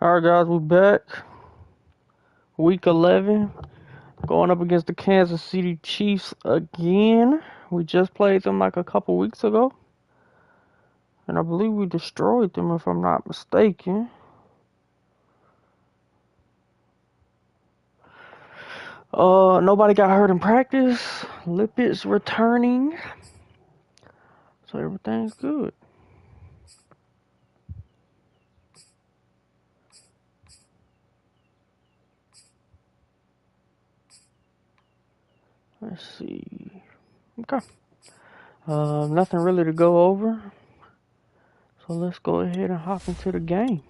Alright guys, we're back. Week 11. Going up against the Kansas City Chiefs again. We just played them like a couple weeks ago. And I believe we destroyed them if I'm not mistaken. Nobody got hurt in practice. Lippett's returning. So everything's good. Let's see. Okay. Nothing really to go over. So let's go ahead and hop into the game.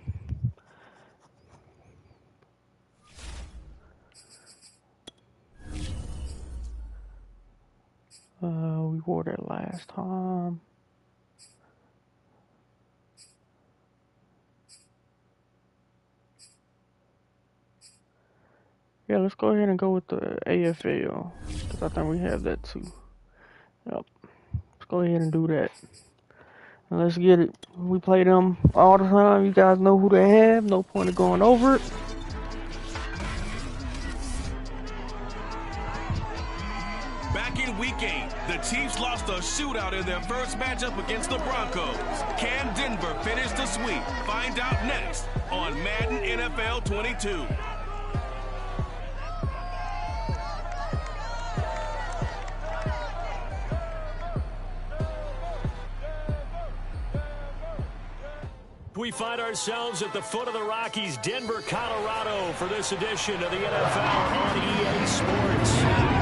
We wore that last time. Yeah, let's go ahead and go with the AFL, because I think we have that too. Yep. Let's go ahead and do that. And let's get it. We play them all the time. You guys know who they have. No point of going over it. Back in Week 8, the Chiefs lost a shootout in their first matchup against the Broncos. Can Denver finish the sweep? Find out next on Madden NFL 22. We find ourselves at the foot of the Rockies, Denver, Colorado, for this edition of the NFL on EA Sports.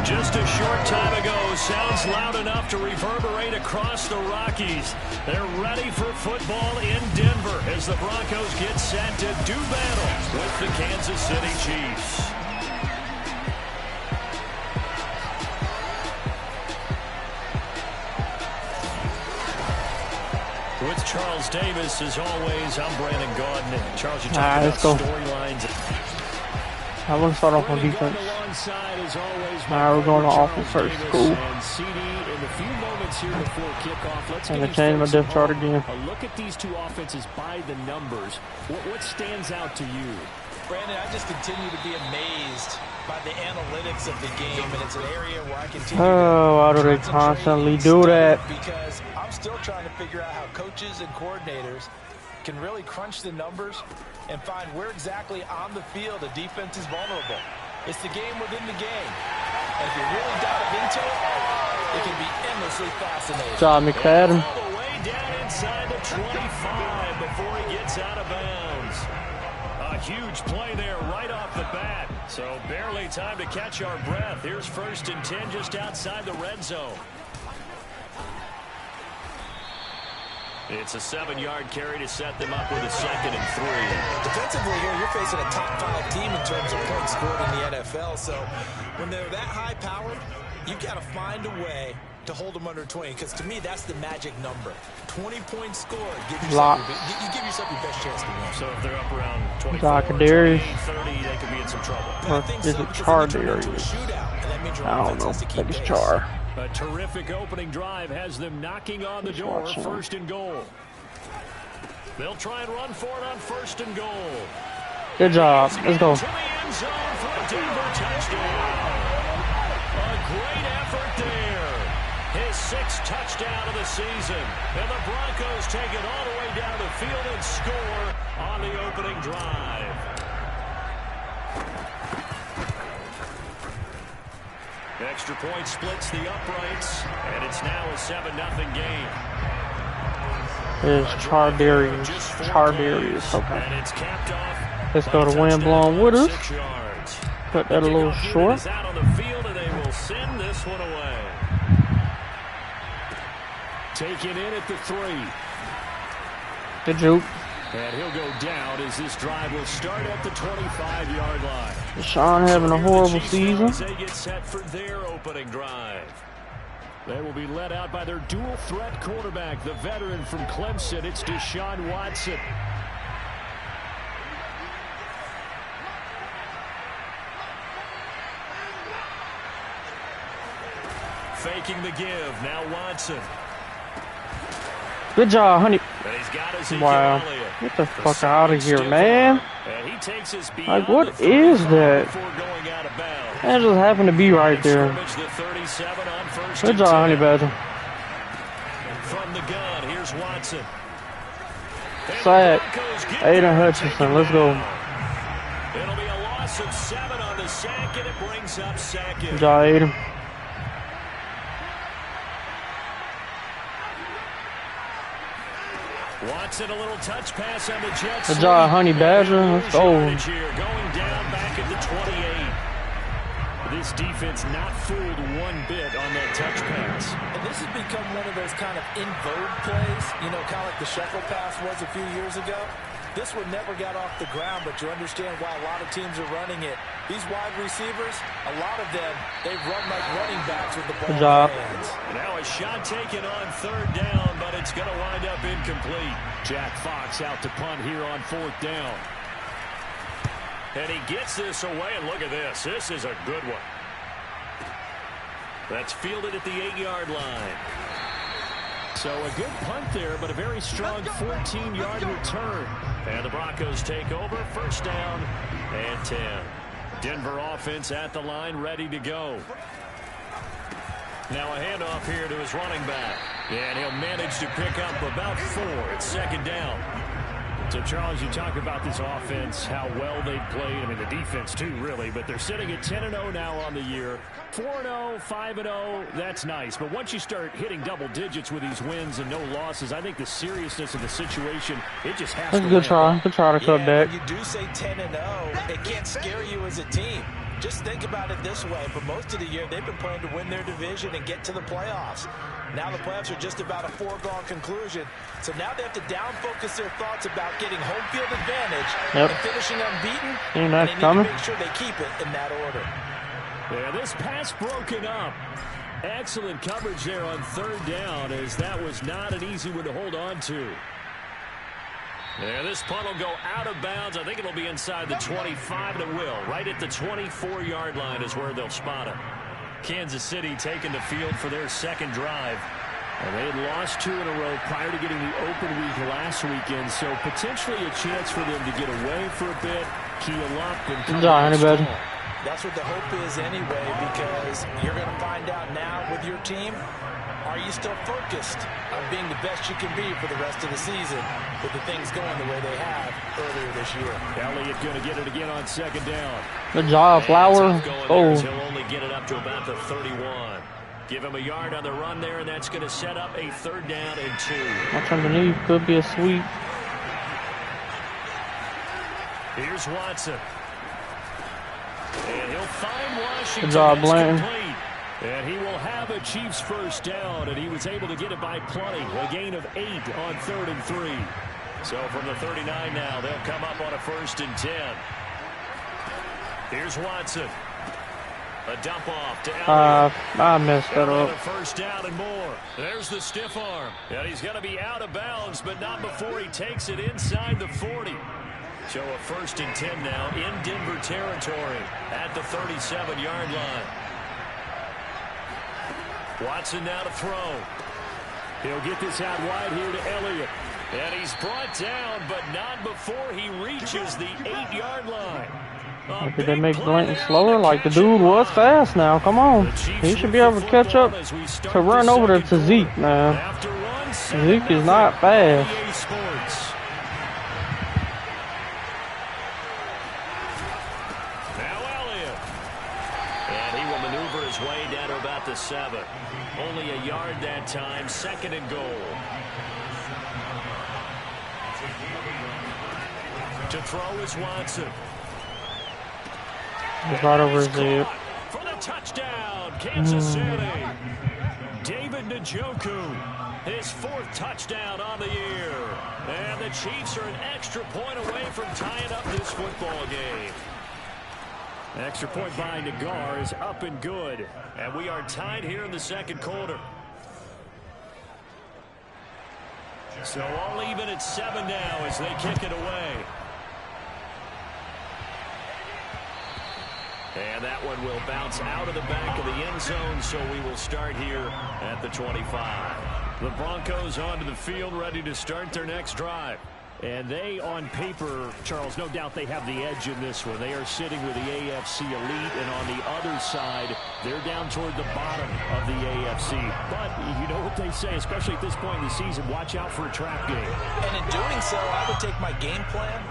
Just a short time ago, sounds loud enough to reverberate across the Rockies. They're ready for football in Denver as the Broncos get set to do battle with the Kansas City Chiefs. With Charles Davis, as always, I'm Brandon Gaudin. Charles, you talk about storylines. I want to start off on defense. We're going to offense first. Cool. And I change my depth chart again. A look at these two offenses by the numbers. What stands out to you? Brandon, I just continue to be amazed by the analytics of the game, and it's an area where I continue why do they constantly do that? Because I'm still trying to figure out how coaches and coordinators can really crunch the numbers and find where exactly on the field a defense is vulnerable. It's the game within the game. And if you really dive into it, it can be endlessly fascinating. John McFadden. All the way down inside the 25 before he gets out of bounds. A huge play there right off the bat. So barely time to catch our breath. Here's 1st and 10 just outside the red zone. It's a 7-yard carry to set them up with a 2nd and 3. Defensively here, you're facing a top 5 team in terms of points scored in the NFL. So when they're that high powered, you've got to find a way to hold them under 20. Because to me, that's the magic number. 20 points scored. Give yourself your best chance to win. So if they're up around 24, 28, 30, they could be in some trouble. Or is it Char Darius? I don't know. I think it's Char. A terrific opening drive has them knocking on the door. 1st and goal. They'll try and run for it on 1st and goal. Good job. Let's go. To the end zone for a Denver touchdown. A great effort there. His 6th touchdown of the season. And the Broncos take it all the way down the field and score on the opening drive. Extra point splits the uprights, and it's now a 7-0 game. There's Char Darius. Okay. And it's capped off. Let's go to wind blowing with us. Cut that a little short. Out on the field, and they will send this one away. Taken in at the 3. Good juke. And he'll go down as this drive will start at the 25-yard line. Deshaun having a horrible season. They get set for their opening drive. They will be led out by their dual-threat quarterback, the veteran from Clemson. It's Deshaun Watson. Faking the give. Now Watson. Good job, honey. And he's got his Wow. Get the fuck out of here, man. And he takes his Like, what is that? That just happened to be right there. Good job, Honey Badger. From the gun, here's Watson. Sack. Aiden Hutchinson, let's go. It'll be a loss of 7 on the sack, and it brings up second. Good job, Aiden. Watson, a little touch pass on the Jets. Good job, Honey Badger. Let's go. Going down back at the 28. This defense not fooled one bit on that touch pass. And this has become one of those kind of in vogue plays, you know, kind of like the shekel pass was a few years ago. This one never got off the ground, but you understand why a lot of teams are running it. These wide receivers, a lot of them, they run like running backs with the ball in their hands. Now a shot taken on 3rd down, but it's going to wind up incomplete. Jack Fox out to punt here on 4th down. And he gets this away, and look at this. This is a good one. That's fielded at the 8-yard line. So a good punt there, but a very strong 14-yard return. And the Broncos take over, 1st down and 10. Denver offense at the line, ready to go. Now a handoff here to his running back. And he'll manage to pick up about 4. It's 2nd down. So, Charles, you talk about this offense, how well they've played. I mean, the defense, too, really. But they're sitting at 10-0 now on the year. 4-0, 5-0, that's nice. But once you start hitting double digits with these wins and no losses, I think the seriousness of the situation, it just has to Good try. Good try to cut back. When you do say 10-0, it can't scare you as a team. Just think about it this way. For most of the year, they've been playing to win their division and get to the playoffs. Now the playoffs are just about a foregone conclusion. So now they have to down-focus their thoughts about getting home field advantage and finishing unbeaten. And they need to make sure they keep it in that order. Yeah, this pass broken up. Excellent coverage there on 3rd down, as that was not an easy one to hold on to. Yeah, this punt will go out of bounds. I think it'll be inside the 25, and it will. Right at the 24-yard line is where they'll spot it. Kansas City taking the field for their 2nd drive. And they had lost 2 in a row prior to getting the open week last weekend, so potentially a chance for them to get away for a bit, keel up, and come back. That's what the hope is anyway, because you're going to find out now with your team, are you still focused on being the best you can be for the rest of the season with the things going the way they have earlier this year? Elliott going to get it again on 2nd down. Good job, Flower. Oh. He'll only get it up to about the 31. Give him a yard on the run there, and that's going to set up a 3rd down and 2. Watch underneath. Could be a sweep. Here's Watson. And he'll find Washington. Good job, Blanton. And he will have a Chiefs 1st down, and he was able to get it by plenty. A gain of 8 on 3rd and 3. So from the 39 now, they'll come up on a 1st and 10. Here's Watson. A dump off to Elliott. I messed that up. 1st down and more. There's the stiff arm. And he's going to be out of bounds, but not before he takes it inside the 40. So a 1st and 10 now in Denver territory at the 37-yard line. Watson now to throw. He'll get this out wide here to Elliott. And he's brought down, but not before he reaches the 8-yard line. Did they make Blanton slower? Like, the dude was fast now. Come on. He should be able to catch up to run over there to Zeke, man. Zeke is not fast. Now Elliott. And he will maneuver his way down to about the 7. Only a yard that time. 2nd and goal. To throw is Watson. He's right over his head. For the touchdown, Kansas City. David Njoku, his 4th touchdown on the year. And the Chiefs are an extra point away from tying up this football game. Extra point by Nagar is up and good. And we are tied here in the 2nd quarter. So all even at 7 now as they kick it away. And that one will bounce out of the back of the end zone, so we will start here at the 25. The Broncos onto the field, ready to start their next drive. And they, on paper, Charles, no doubt they have the edge in this one. They are sitting with the AFC elite, and on the other side, they're down toward the bottom of the AFC. But you know what they say, especially at this point in the season, watch out for a trap game. And in doing so, I would take my game plan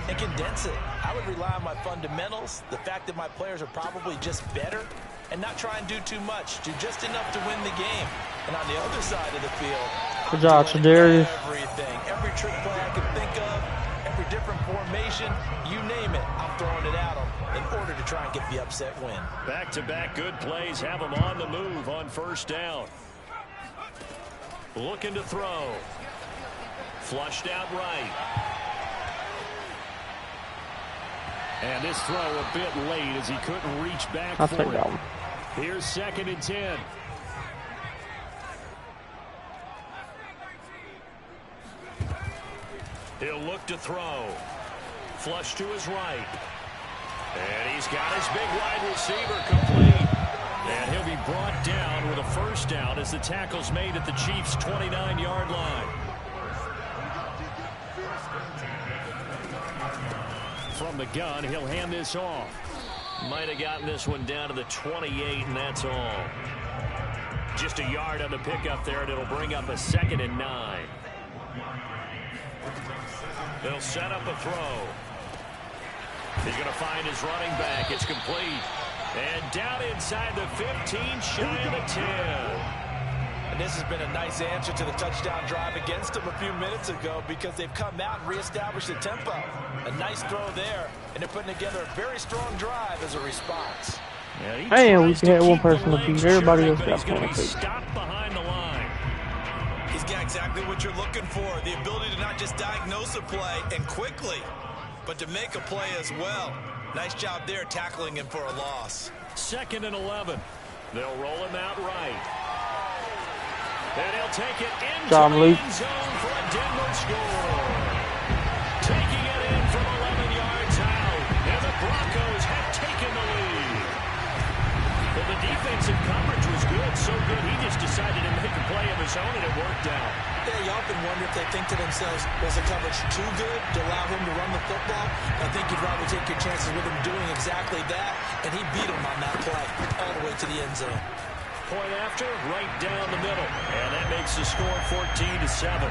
and condense it. I would rely on my fundamentals, the fact that my players are probably just better, and not try and do too much, do just enough to win the game. And on the other side of the field, good job, Shadarius. Everything, every trick play I can think of, every different formation, you name it, I'm throwing it at them in order to try and get the upset win. Back-to-back good plays have them on the move on first down. Looking to throw. Flushed out right. And this throw a bit late as he couldn't reach back for it. Here's 2nd and 10. He'll look to throw. Flush to his right. And he's got his big wide receiver complete. And he'll be brought down with a first down as the tackle's made at the Chiefs' 29-yard line. From the gun, he'll hand this off. Might have gotten this one down to the 28, and that's all. Just a yard on the pickup there, and it'll bring up a 2nd and 9. They'll set up a throw. He's going to find his running back. It's complete. And down inside the 15, shy of the 10. And this has been a nice answer to the touchdown drive against them a few minutes ago because they've come out and reestablished the tempo. A nice throw there, and they're putting together a very strong drive as a response. Hey, we had one person to beat. Everybody else got points. Stopped behind the line. He's got exactly what you're looking for, the ability to not just diagnose a play and quickly, but to make a play as well. Nice job there tackling him for a loss. 2nd and 11. They'll roll him out right. And he'll take it into the end zone for a Denver score. Taking it in from 11 yards out. And the Broncos have taken the lead. Well, the defensive coverage was good, so good he just decided to make a play of his own, and it worked out. Yeah, you often wonder if they think to themselves, was the coverage too good to allow him to run the football? I think you'd rather take your chances with him doing exactly that, and he beat him on that play all the way to the end zone. Point after, right down the middle. And that makes the score 14-7.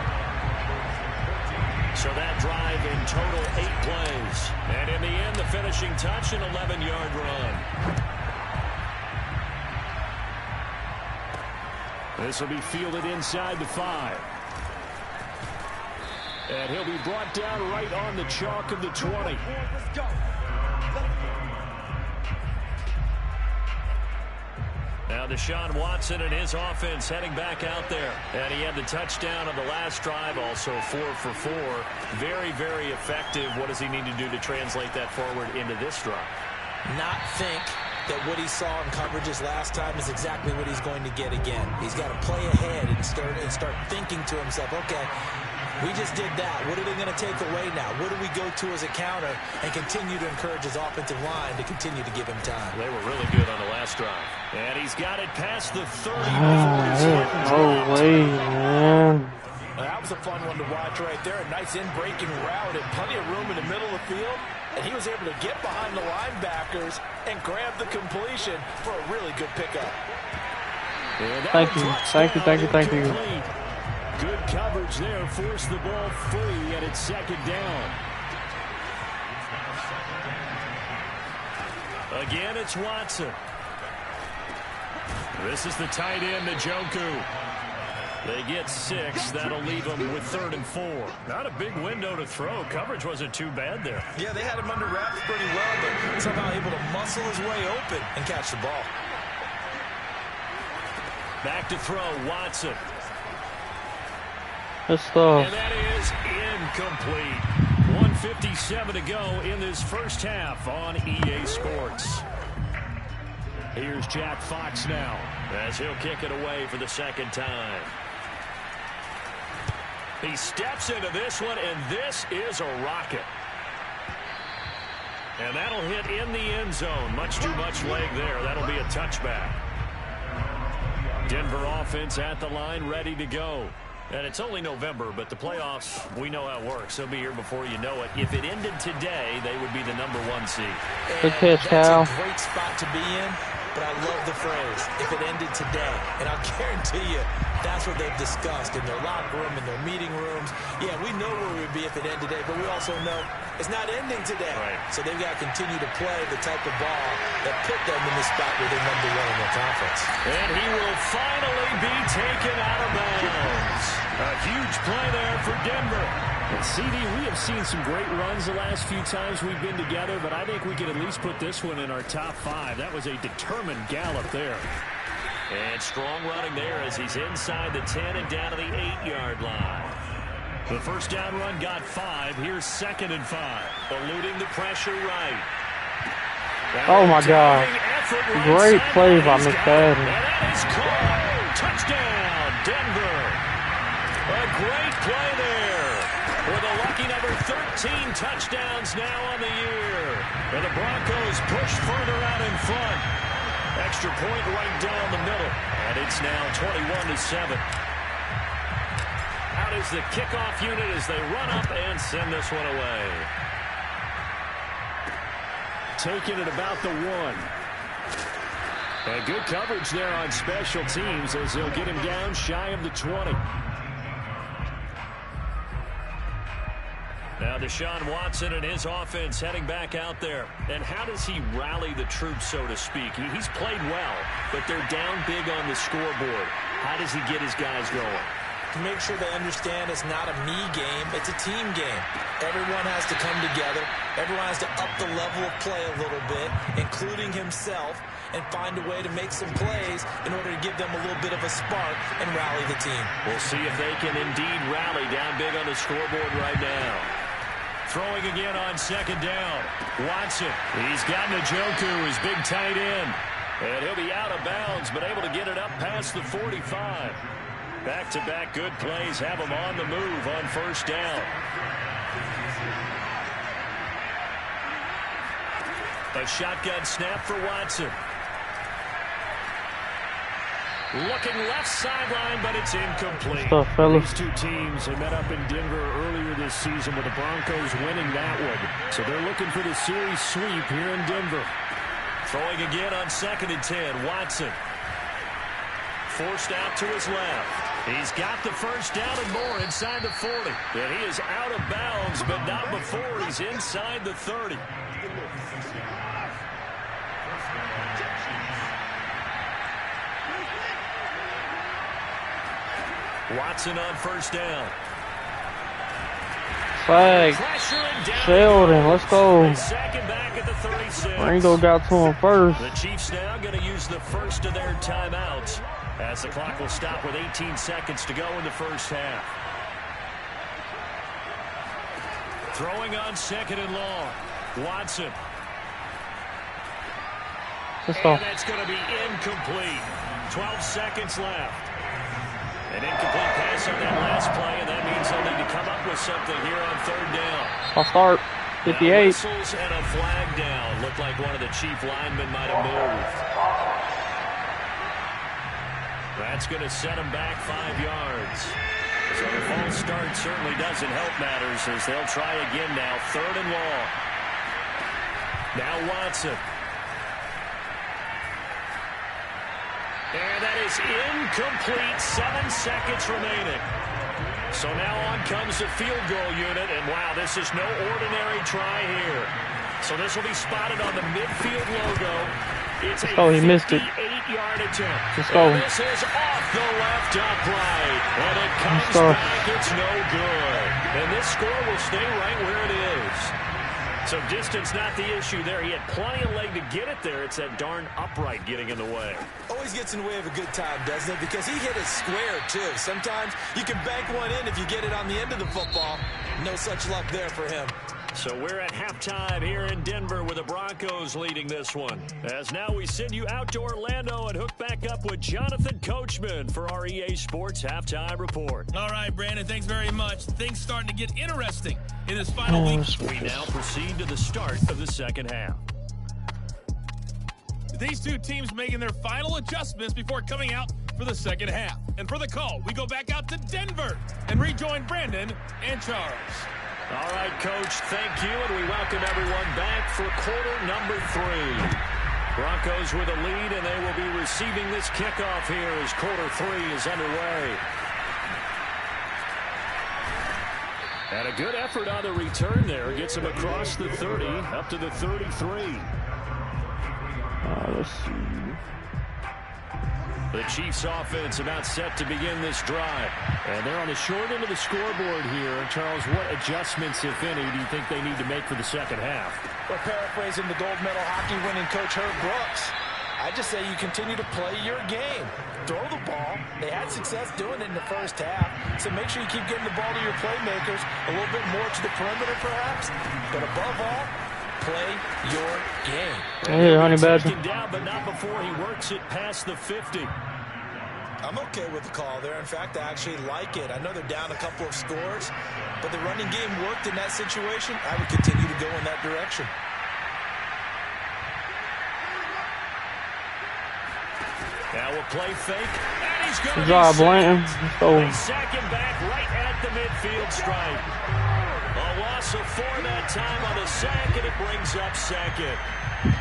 So that drive in total 8 plays. And in the end, the finishing touch, an 11-yard run. This will be fielded inside the 5. And he'll be brought down right on the chalk of the 20. Now Deshaun Watson and his offense heading back out there. And he had the touchdown on the last drive, also 4 for 4. Very, very effective. What does he need to do to translate that forward into this drive? Not think that what he saw in coverages last time is exactly what he's going to get again. He's got to play ahead and start thinking to himself, okay, we just did that. What are they going to take away now? What do we go to as a counter? And continue to encourage his offensive line to continue to give him time. They were really good on the last drive. And he's got it past the 30. No way, man. That was a fun one to watch right there. A nice in-breaking route and plenty of room in the middle of the field. And he was able to get behind the linebackers and grab the completion for a really good pickup. Thank you. Good coverage there. Forced the ball free, and it's 2nd down. Again, it's Watson. This is the tight end, Njoku. They get 6. That'll leave them with 3rd and 4. Not a big window to throw. Coverage wasn't too bad there. Yeah, they had him under wraps pretty well, but somehow able to muscle his way open and catch the ball. Back to throw, Watson. Good stuff. And that is incomplete. 1:57 to go in this first half on EA Sports. Here's Jack Fox now as he'll kick it away for the 2nd time. He steps into this one, and this is a rocket. And that'll hit in the end zone. Much too much leg there. That'll be a touchback. Denver offense at the line, ready to go. And it's only November, but the playoffs, we know how it works. They'll be here before you know it. If it ended today, they would be the #1 seed. Good catch, Cal. That's a great spot to be in, but I love the phrase, if it ended today. And I'll guarantee you, that's what they've discussed in their locker room, in their meeting rooms. Yeah, we know where we would be if it ended today, but we also know it's not ending today. Right. So they've got to continue to play the type of ball that put them in the spot where they're #1 in their conference. And he will finally be taken out of bounds. A huge play there for Denver. And CD, we have seen some great runs the last few times we've been together, but I think we could at least put this one in our top 5. That was a determined gallop there. And strong running there as he's inside the 10 and down to the 8-yard line. The first down run got 5. Here's 2nd and 5. Eluding the pressure right. Oh, my God. Great play by McFadden. And that is called. Touchdown, Denver. A great play there. With a lucky number 13 touchdowns now on the year. And the Broncos push further out in front. Extra point right down the middle. And it's now 21-7. Out is the kickoff unit as they run up and send this one away. Taking it about the 1. And good coverage there on special teams as they'll get him down shy of the 20. Now Deshaun Watson and his offense heading back out there. And how does he rally the troops, so to speak? He's played well, but they're down big on the scoreboard. How does he get his guys going? To make sure they understand it's not a me game, it's a team game. Everyone has to come together. Everyone has to up the level of play a little bit, including himself, and find a way to make some plays in order to give them a little bit of a spark and rally the team. We'll see if they can indeed rally down big on the scoreboard right now. Throwing again on 2nd down. Watson, he's got Njoku, his big tight end. And he'll be out of bounds, but able to get it up past the 45. Back-to-back good plays have him on the move on 1st down. A shotgun snap for Watson. Looking left sideline, but it's incomplete. Stuff, fellas. These two teams have met up in Denver earlier this season with the Broncos winning that one. So they're looking for the series sweep here in Denver. Throwing again on 2nd and 10. Watson. Forced out to his left. He's got the first down and more inside the 40. And he is out of bounds, but not before he's inside the 30. Watson on 1st down. Flag. Sheldon, let's go. Second back at the 36. Ringo got to him first. The Chiefs now going to use the first of their timeouts as the clock will stop with 18 seconds to go in the first half. Throwing on 2nd and long. Watson. Let's go. And that's going to be incomplete. 12 seconds left. An incomplete pass on that last play, and that means they'll need to come up with something here on 3rd down. I'll start. 58. Now whistles and a flag down. Looked like one of the chief linemen might have moved. That's going to set him back 5 yards. So the false start certainly doesn't help matters as they'll try again now. 3rd and long. Now Watson. And that is incomplete. 7 seconds remaining. So now on comes the field goal unit. And wow, this is no ordinary try here. So this will be spotted on the midfield logo. It's a 58-yard attempt. Let's go. And this is off the left upright. And it comes back. It's no good. And this score will stay right where it is. So distance not the issue there. He had plenty of leg to get it there. It's that darn upright getting in the way. Always gets in the way of a good time, doesn't it? Because he hit it square, too. Sometimes you can bank one in if you get it on the end of the football. No such luck there for him. So we're at halftime here in Denver with the Broncos leading this one. As now we send you out to Orlando and hook back up with Jonathan Coachman for our EA Sports Halftime Report. All right, Brandon, thanks very much. Things starting to get interesting in this final week. We now proceed to the start of the second half. These two teams making their final adjustments before coming out for the second half. And for the call, we go back out to Denver and rejoin Brandon and Charles. All right, Coach, thank you, and we welcome everyone back for quarter number 3. Broncos with a lead, and they will be receiving this kickoff here as quarter 3 is underway. And a good effort on the return there. Gets him across the 30, up to the 33. Let's see. The Chiefs offense about set to begin this drive. And they're on the short end of the scoreboard here. Charles, what adjustments, if any, do you think they need to make for the second half? Well, paraphrasing the gold medal hockey winning coach Herb Brooks, I just say you continue to play your game. Throw the ball. They had success doing it in the first half, so make sure you keep getting the ball to your playmakers, a little bit more to the perimeter perhaps, but above all, play your game. Hey, honey badger. Down, but not before he works it past the 50. I'm okay with the call there. In fact, I actually like it. I know they're down a couple of scores, but the running game worked in that situation. I would continue to go in that direction. Now we'll play fake, and he's going to Good job, Blanton. They sack him back right at the midfield stripe. A loss of 4 that time on the sack, and it brings up second.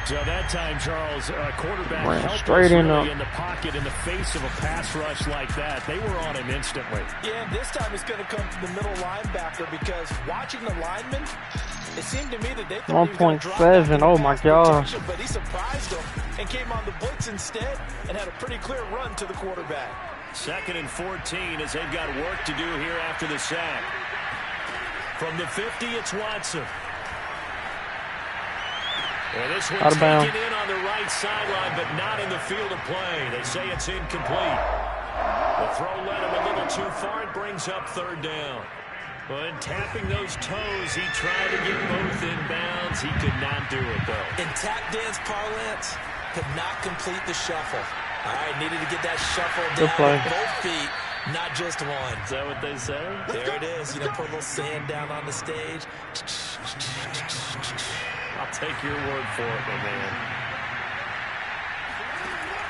So that time, Charles, quarterback helped straight in the pocket in the face of a pass rush like that. They were on him instantly. Yeah, and this time it's going to come from the middle linebacker because watching the lineman, it seemed to me that they thought 1.7. Oh my God! But he surprised them and came on the blitz instead and had a pretty clear run to the quarterback. 2nd and 14 as they've got work to do here after the sack. From the 50, it's Watson. And this one's taken in on the right sideline, but not in the field of play. They say it's incomplete. The throw led him a little too far. It brings up 3rd down. But tapping those toes, he tried to get both in bounds. He could not do it, though. In tap dance parlance, could not complete the shuffle. All right, needed to get that shuffle down with both feet, not just one. Is that what they say? There it is. You know, put a little sand down on the stage. I'll take your word for it, my man.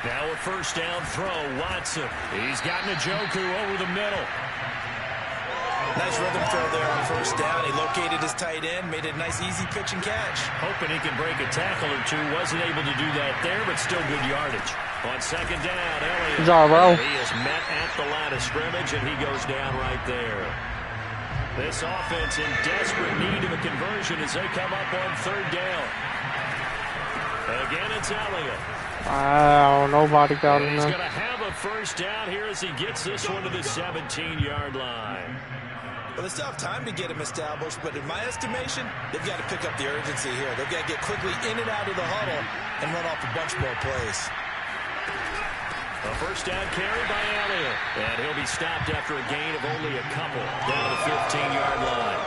Now a 1st down throw, Watson. He's got Njoku over the middle. Nice rhythm throw there on 1st down. He located his tight end, made it a nice easy pitch and catch. Hoping he can break a tackle or two. Wasn't able to do that there, but still good yardage. On 2nd down, Elliott. Good job, bro. He is met at the line of scrimmage, and he goes down right there. This offense in desperate need of a conversion as they come up on 3rd down. Again, it's Elliott. Wow, nobody got him. He's going to have a 1st down here as he gets this one to the 17-yard line. Well, they still have time to get him established, but in my estimation, they've got to pick up the urgency here. They've got to get quickly in and out of the huddle and run off a bunch more plays. A 1st down carry by Elliott. And he'll be stopped after a gain of only a couple down to the 15-yard line.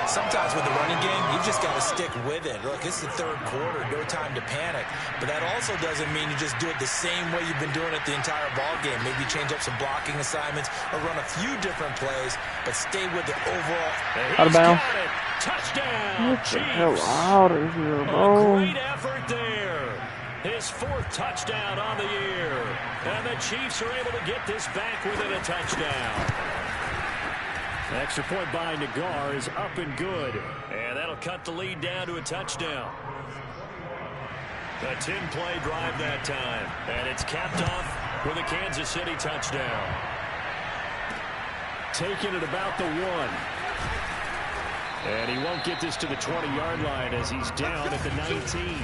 Sometimes with the running game, you've just got to stick with it. Look, it's the 3rd quarter, no time to panic. But that also doesn't mean you just do it the same way you've been doing it the entire ball game. Maybe change up some blocking assignments or run a few different plays, but stay with the overall. Out of bounds. Touchdown, Get the hell out of here, bro. A great effort there. His 4th touchdown on the year. And the Chiefs are able to get this back within a touchdown. The extra point by Nagar is up and good. And that'll cut the lead down to a touchdown. A 10-play drive that time. And it's capped off with a Kansas City touchdown. Taking it about the 1. And he won't get this to the 20-yard line as he's down at the 19.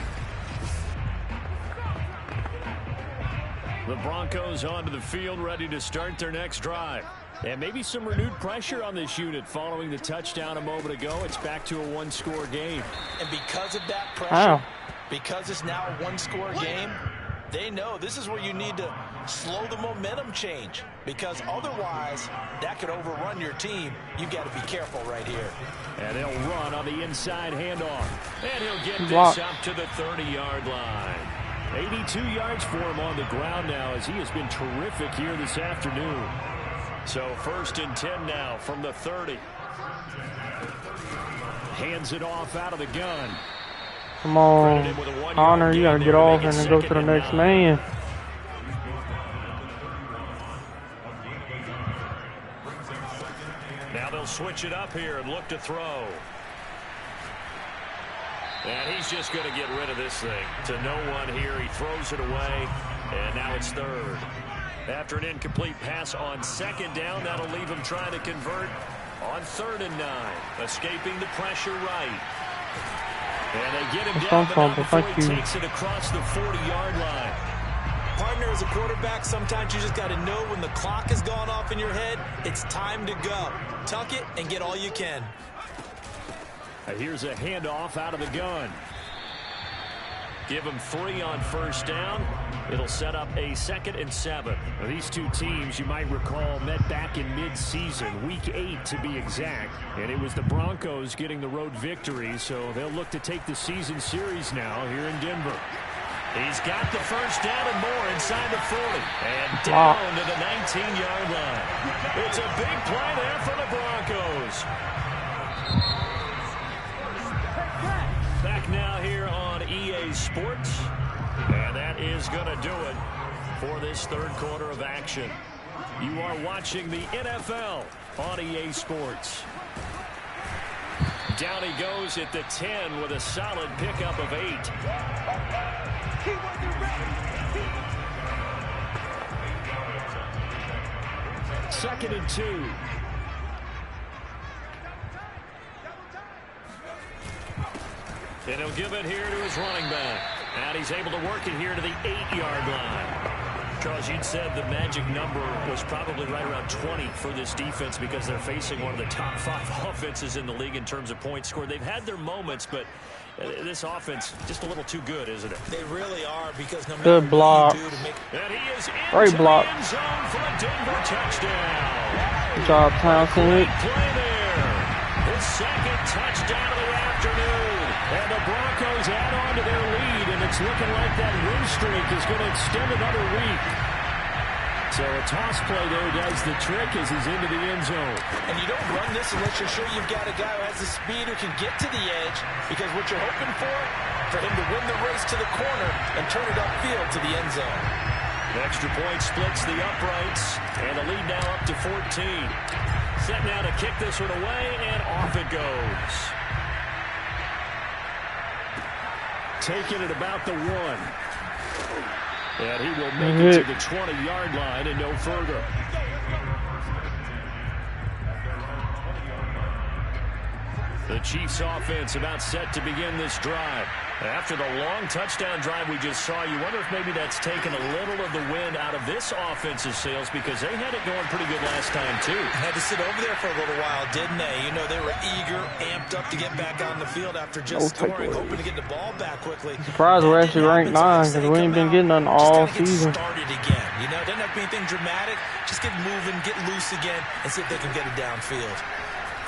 The Broncos onto the field ready to start their next drive. And maybe some renewed pressure on this unit following the touchdown a moment ago. It's back to a 1-score game. And because of that pressure, because it's now a 1-score game, they know this is where you need to slow the momentum change. Because otherwise, that could overrun your team. You've got to be careful right here. And they'll run on the inside handoff. And he'll get this up to the 30-yard line. 82 yards for him on the ground now as he has been terrific here this afternoon. So 1st and 10 now from the 30. Hands it off out of the gun. Come on, Connor, you got to get off and then go to the next man. switch it up here and look to throw. And he's just going to get rid of this thing to no one here. He throws it away, and now it's third. After an incomplete pass on second down, that'll leave him trying to convert on 3rd and 9. Escaping the pressure right. And they get him down, but not before he takes it across the 40-yard line. Partner, as a quarterback, sometimes you just got to know when the clock has gone off in your head, it's time to go. Tuck it and get all you can. Here's a handoff out of the gun. Give him 3 on 1st down. It'll set up a 2nd and 7. Now, these two teams, you might recall, met back in mid-season, week 8 to be exact. And it was the Broncos getting the road victory, so they'll look to take the season series now here in Denver. He's got the 1st down and more inside the 40. And down to the 19-yard line. It's a big play there for the Broncos. Back now here on EA Sports. And that is going to do it for this 3rd quarter of action. You are watching the NFL on EA Sports. Down he goes at the 10 with a solid pickup of 8. 2nd and 2. And he'll give it here to his running back. And he's able to work it here to the 8-yard line. Charles, you'd said the magic number was probably right around 20 for this defense because they're facing one of the top 5 offenses in the league in terms of points scored. They've had their moments, but this offense just a little too good, isn't it? They really are, because no matter good block. what you do to make... And he is Great block. the end zone for a Denver touchdown. Good job, Townsend. Play there. His 2nd touchdown of the afternoon. And the Broncos add on to their lead, and it's looking like that win streak is going to extend another week. So a toss play there does the trick as he's into the end zone. And you don't run this unless you're sure you've got a guy who has the speed who can get to the edge, because what you're hoping for him to win the race to the corner and turn it upfield to the end zone. The extra point splits the uprights, and the lead now up to 14. Set now to kick this one away, and off it goes. Taking it about the 1. And he will make it to the 20-yard line and no further. The Chiefs offense about set to begin this drive. After the long touchdown drive we just saw, you wonder if maybe that's taken a little of the wind out of this offensive sails, because they had it going pretty good last time too. Had to sit over there for a little while, didn't they? You know, they were eager, amped up to get back on the field after just scoring, hoping to get the ball back quickly. Surprised we're actually ranked 9, because we ain't been getting nothing all season. Started again. You know, it doesn't have to be anything dramatic. Just get moving, get loose again, and see if they can get it downfield.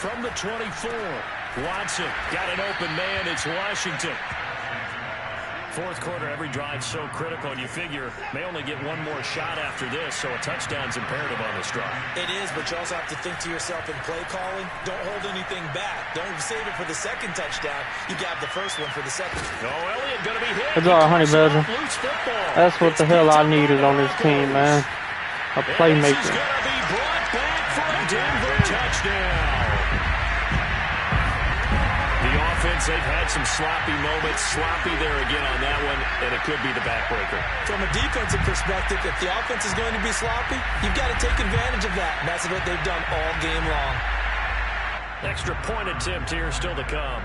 From the 24, Watson got an open man. It's Washington. 4th quarter, every drive so critical, and you figure may only get one more shot after this, so a touchdown's imperative on this drive. It is, but you also have to think to yourself in play calling, don't hold anything back. Don't save it for the 2nd touchdown. You got the 1st one for the 2nd. No, Elliott going to be hit. Good job, Honey Badger. That's what the hell I needed on this team, man. A playmaker. This is going to be brought back for a Denver touchdown. The offense, they've had some sloppy moments. Sloppy there again on that one, and it could be the backbreaker. From a defensive perspective, if the offense is going to be sloppy, you've got to take advantage of that. And that's what they've done all game long. Extra point attempt here still to come.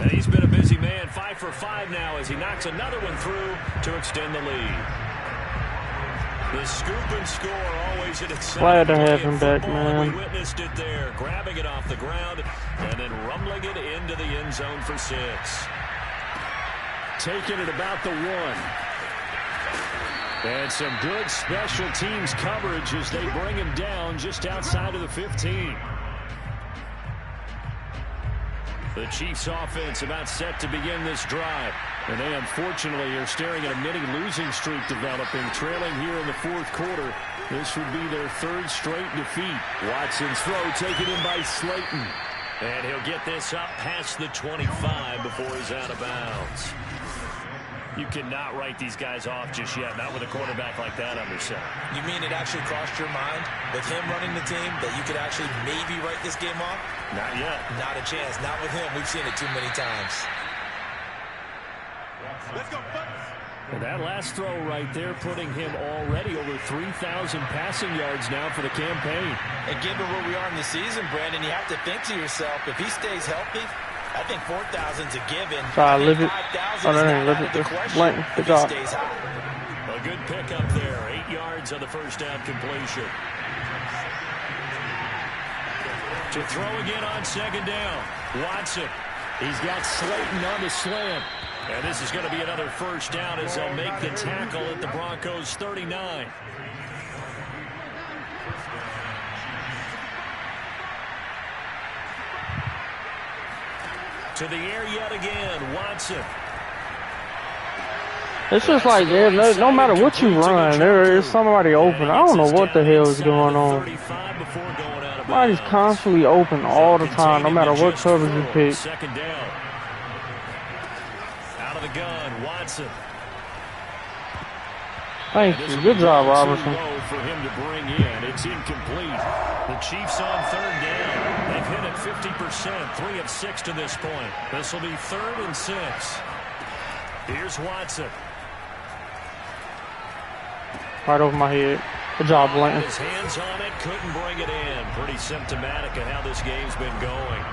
And he's been a busy man, 5 for 5 now as he knocks another one through to extend the lead. The scoop and score, always an exciting Glad to have him back, man. We witnessed it there, grabbing it off the ground and then rumbling it into the end zone for 6. Taking it about the 1. And some good special teams coverage as they bring him down just outside of the 15. The Chiefs offense about set to begin this drive. And they unfortunately are staring at a mini losing streak developing, trailing here in the 4th quarter. This would be their 3rd straight defeat. Watson's throw taken in by Slayton. And he'll get this up past the 25 before he's out of bounds. You cannot write these guys off just yet, not with a quarterback like that under center. You mean it actually crossed your mind with him running the team that you could actually maybe write this game off? Not yet. Not a chance. Not with him. We've seen it too many times. Let's go, And that last throw right there putting him already over 3,000 passing yards now for the campaign. And given where we are in the season, Brandon, you have to think to yourself, if he stays healthy, I think 4,000's a given. Try to live it. 5,000 Oh, is no, not live out it. of the Just question blank. if Good he job. stays hot. A good pickup there. 8 yards on the first down completion. To throw again on second down. Watson. He's got Slayton on the slant. And this is going to be another first down as they'll make the tackle at the Broncos' 39. To the air yet again, Watson. It's just like, no matter what you run, there is somebody open. I don't know what the hell is going on. Somebody's constantly open all the time, no matter what coverage you pick. Second down. Out of the gun, Watson. Thank you. Good job, Robertson. For him to bring in. It's incomplete. The Chiefs on third down. They've hit it 50%, 3 of 6 to this point. This will be 3rd and 6. Here's Watson. Right over my head. Good job, Blanton. His hands on it, couldn't bring it in. Pretty symptomatic of how this game's been going.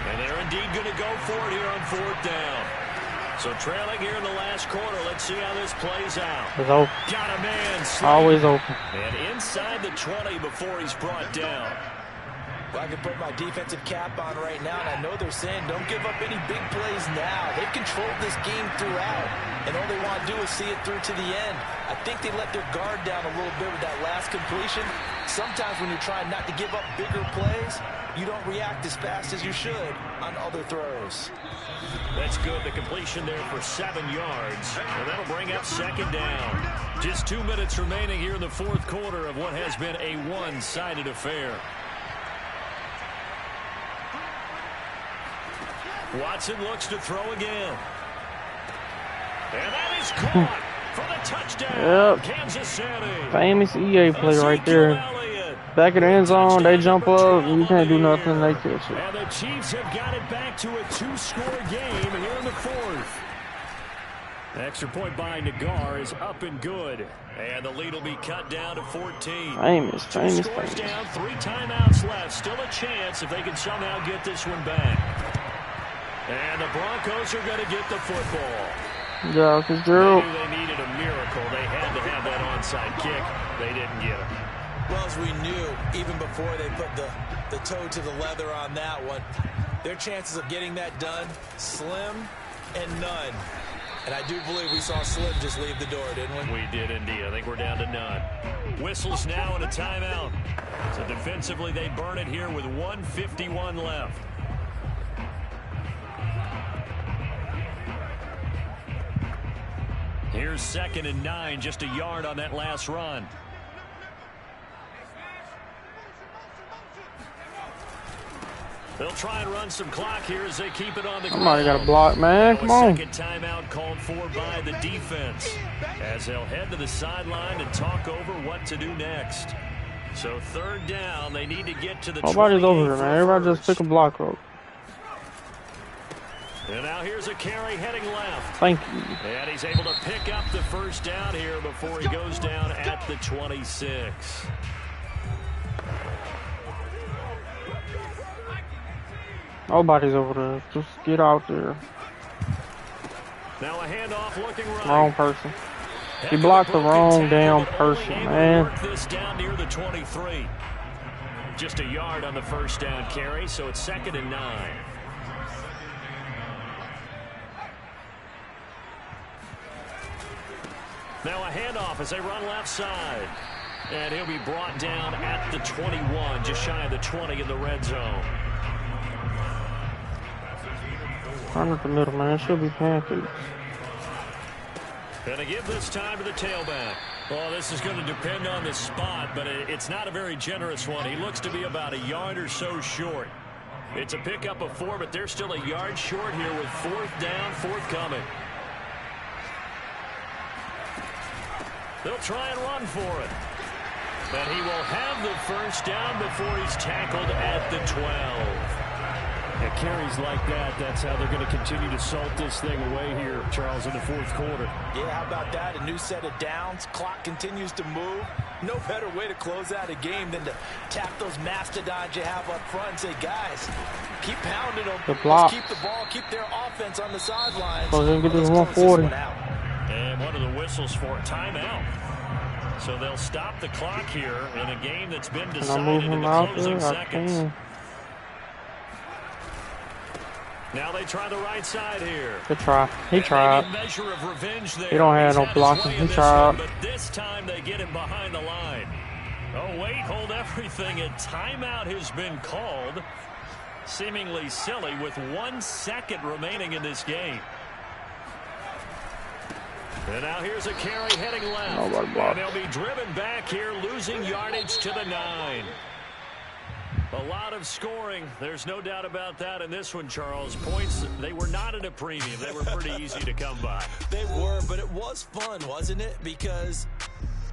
And they're indeed going to go for it here on 4th down. So trailing here in the last quarter. Let's see how this plays out. It's open. Got a man. Always open. And inside the 20 before he's brought down. Well, I can put my defensive cap on right now, and I know they're saying don't give up any big plays now. They've controlled this game throughout, and all they want to do is see it through to the end. I think they let their guard down a little bit with that last completion. Sometimes when you're trying not to give up bigger plays, you don't react as fast as you should on other throws. That's good. The completion there for 7 yards. And that'll bring up second down. Just 2 minutes remaining here in the 4th quarter of what has been a one-sided affair. Watson looks to throw again. And that is caught for the touchdown. Yep. Kansas City. Famous EA play right there. Back of the end zone, they jump up, and you can't do nothing, they catch it. And the Chiefs have got it back to a 2-score game here in the 4th. Extra point by Nagar is up and good. And the lead will be cut down to 14. Famous. Down, 3 timeouts left. Still a chance if they can somehow get this one back. And the Broncos are going to get the football. Yeah, Fitzgerald. They knew they needed a miracle. They had to have that onside kick. They didn't get it. Well, as we knew, even before they put the toe to the leather on that one, their chances of getting that done, slim and none. And I do believe we saw Slim just leave the door, didn't we? We did indeed. I think we're down to none. Whistles now and a timeout. So defensively, they burn it here with 1:51 left. Here's 2nd and 9, just a yard on that last run. They'll try and run some clock here as they keep it on the ground. Somebody got a block, man. Come on. Second timeout called for by the defense as they'll head to the sideline and talk over what to do next. So 3rd down, they need to get to the 28. Nobody's over here, man. Everybody just pick a block rope. And now here's a carry heading left. Thank you. And he's able to pick up the first down here before he goes down at the 26. Nobody's over there. Just get out there. Now a handoff looking right. Wrong person. He blocked the wrong damn person, man. This down near the 23. Just a yard on the first down carry, so it's 2nd and 9. Now a handoff as they run left side. And he'll be brought down at the 21, just shy of the 20 in the red zone. Run at the middle, man. It should be Panthers. Going to give this time to the tailback. Well, this is going to depend on the spot, but it's not a very generous one. He looks to be about a yard or so short. It's a pickup of 4, but they're still a yard short here with 4th down, 4th coming. They'll try and run for it. And he will have the first down before he's tackled at the 12. Yeah, carries like that, that's how they're going to continue to salt this thing away here, Charles, in the fourth quarter. Yeah, how about that? A new set of downs. Clock continues to move. No better way to close out a game than to tap those mastodons you have up front and say, guys, keep pounding them. Let's keep the ball, keep their offense on the sidelines. So they'll get this 140. And one of the whistles for a timeout. So they'll stop the clock here in a game that's been decided in the closing seconds. Now they try the right side here. Good try. He tried. He don't have no blocking. He tried. But this time they get him behind the line. Oh, wait, hold everything. A timeout has been called. Seemingly silly with 1 second remaining in this game. And now here's a carry heading left. And they'll be driven back here, losing yardage to the 9. A lot of scoring. There's no doubt about that in this one, Charles. Points, they were not at a premium. They were pretty easy to come by. They were, but it was fun, wasn't it? Because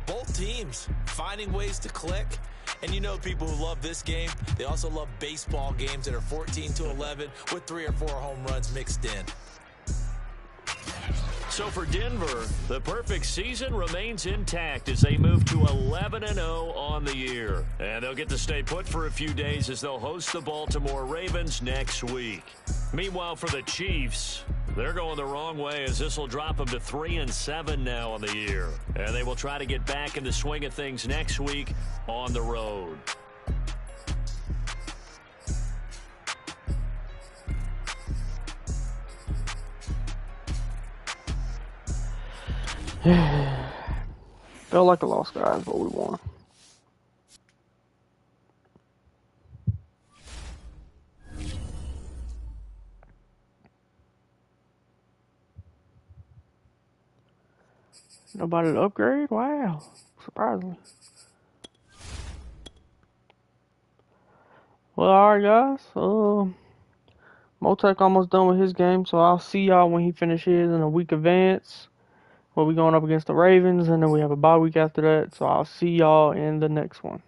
both teams finding ways to click. And you know people who love this game, they also love baseball games that are 14-11 with 3 or 4 home runs mixed in. So for Denver, the perfect season remains intact as they move to 11-0 on the year. And they'll get to stay put for a few days as they'll host the Baltimore Ravens next week. Meanwhile, for the Chiefs, they're going the wrong way as this will drop them to 3-7 now on the year. And they will try to get back in the swing of things next week on the road. Felt like a loss, guys, but we won. Nobody to upgrade? Wow. Surprisingly. Well, alright, guys. Motek almost done with his game, so I'll see y'all when he finishes in a week advance. We'll be going up against the Ravens, and then we have a bye week after that. So I'll see y'all in the next one.